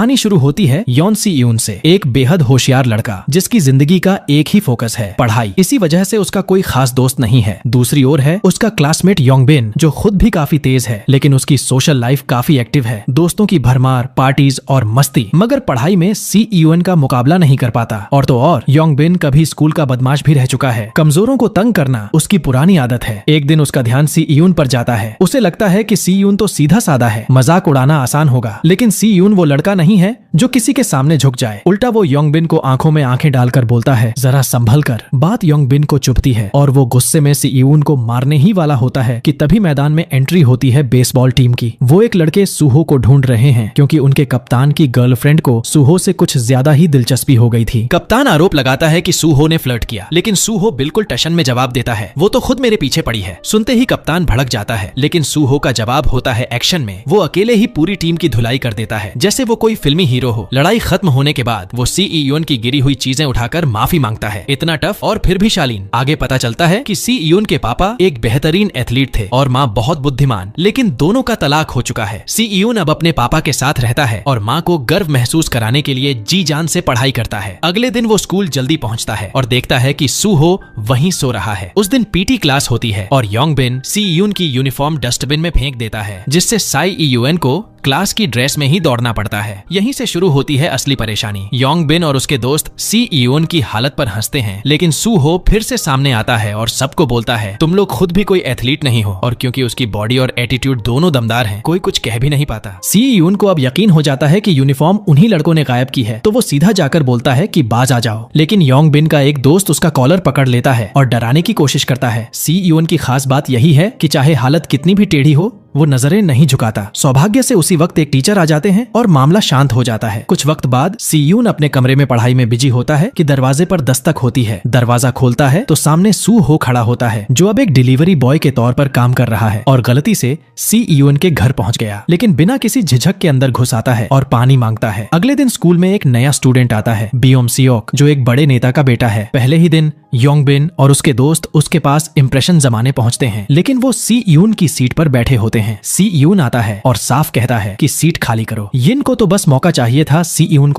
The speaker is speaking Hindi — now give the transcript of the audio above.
कहानी शुरू होती है योन सी यून से, एक बेहद होशियार लड़का जिसकी जिंदगी का एक ही फोकस है, पढ़ाई। इसी वजह से उसका कोई खास दोस्त नहीं है। दूसरी ओर है उसका क्लासमेट योंग बिन, जो खुद भी काफी तेज है, लेकिन उसकी सोशल लाइफ काफी एक्टिव है, दोस्तों की भरमार, पार्टीज और मस्ती। मगर पढ़ाई में सी यून का मुकाबला नहीं कर पाता। और तो और योंग बिन कभी स्कूल का बदमाश भी रह चुका है। कमजोरों को तंग करना उसकी पुरानी आदत है। एक दिन उसका ध्यान सी यून पर जाता है। उसे लगता है कि सी यून तो सीधा साधा है, मजाक उड़ाना आसान होगा, लेकिन सी यून वो लड़का नहीं है जो किसी के सामने झुक जाए। उल्टा वो योंग बिन को आंखों में आंखें डालकर बोलता है, जरा संभल कर। बात योंग बिन को चुभती है और वो गुस्से में सी यून को मारने ही वाला होता है कि तभी मैदान में एंट्री होती है बेसबॉल टीम की। वो एक लड़के सूहो को ढूंढ रहे हैं क्योंकि उनके कप्तान की गर्लफ्रेंड को सूहो से कुछ ज्यादा ही दिलचस्पी हो गई थी। कप्तान आरोप लगाता है कि सूहो ने फ्लर्ट किया, लेकिन सूहो बिल्कुल टशन में जवाब देता है, वो तो खुद मेरे पीछे पड़ी है। सुनते ही कप्तान भड़क जाता है, लेकिन सूहो का जवाब होता है एक्शन में। वो अकेले ही पूरी टीम की धुलाई कर देता है, जैसे वो कोई फिल्मी हीरो हो। लड़ाई खत्म होने के बाद वो सी यून की गिरी हुई चीजें उठाकर माफी मांगता है। इतना टफ और फिर भी शालीन। आगे पता चलता है कि सी यून के पापा एक बेहतरीन एथलीट थे और माँ बहुत बुद्धिमान, लेकिन दोनों का तलाक हो चुका है। सी यून अब अपने पापा के साथ रहता है और माँ को गर्व महसूस कराने के लिए जी जान से पढ़ाई करता है। अगले दिन वो स्कूल जल्दी पहुँचता है और देखता है कि सूहो वहीं सो रहा है। उस दिन पीटी क्लास होती है और योंग बिन सी यून की यूनिफॉर्म डस्टबिन में फेंक देता है, जिससे साई यून को क्लास की ड्रेस में ही दौड़ना पड़ता है। यहीं से शुरू होती है असली परेशानी। योंग बिन और उसके दोस्त सी यून की हालत पर हंसते हैं, लेकिन सूहो फिर से सामने आता है और सबको बोलता है, तुम लोग खुद भी कोई एथलीट नहीं हो। और क्योंकि उसकी बॉडी और एटीट्यूड दोनों दमदार हैं, कोई कुछ कह भी नहीं पाता। सी यून को अब यकीन हो जाता है कि यूनिफॉर्म उन्हीं लड़कों ने गायब की है, तो वो सीधा जाकर बोलता है कि बाज आ जाओ। लेकिन योंग बिन का एक दोस्त उसका कॉलर पकड़ लेता है और डराने की कोशिश करता है। सी यून की खास बात यही है कि चाहे हालत कितनी भी टेढ़ी हो, वो नजरें नहीं झुकाता। सौभाग्य से उसी वक्त एक टीचर आ जाते हैं और मामला शांत हो जाता है। कुछ वक्त बाद सी यून अपने कमरे में पढ़ाई में बिजी होता है कि दरवाजे पर दस्तक होती है। दरवाजा खोलता है तो सामने सूहो खड़ा होता है, जो अब एक डिलीवरी बॉय के तौर पर काम कर रहा है और गलती से सी यून के घर पहुंच गया, लेकिन बिना किसी झिझक के अंदर घुस आता है और पानी मांगता है। अगले दिन स्कूल में एक नया स्टूडेंट आता है, बियोम सियोक, जो एक बड़े नेता का बेटा है। पहले ही दिन योंग बिन और उसके दोस्त उसके पास इंप्रेशन जमाने पहुंचते हैं, लेकिन वो सी यून की सीट पर बैठे होते हैं। सी यून आता है और साफ कहता है कि सीट खाली करो। यिन को तो बस मौका चाहिए था सी यून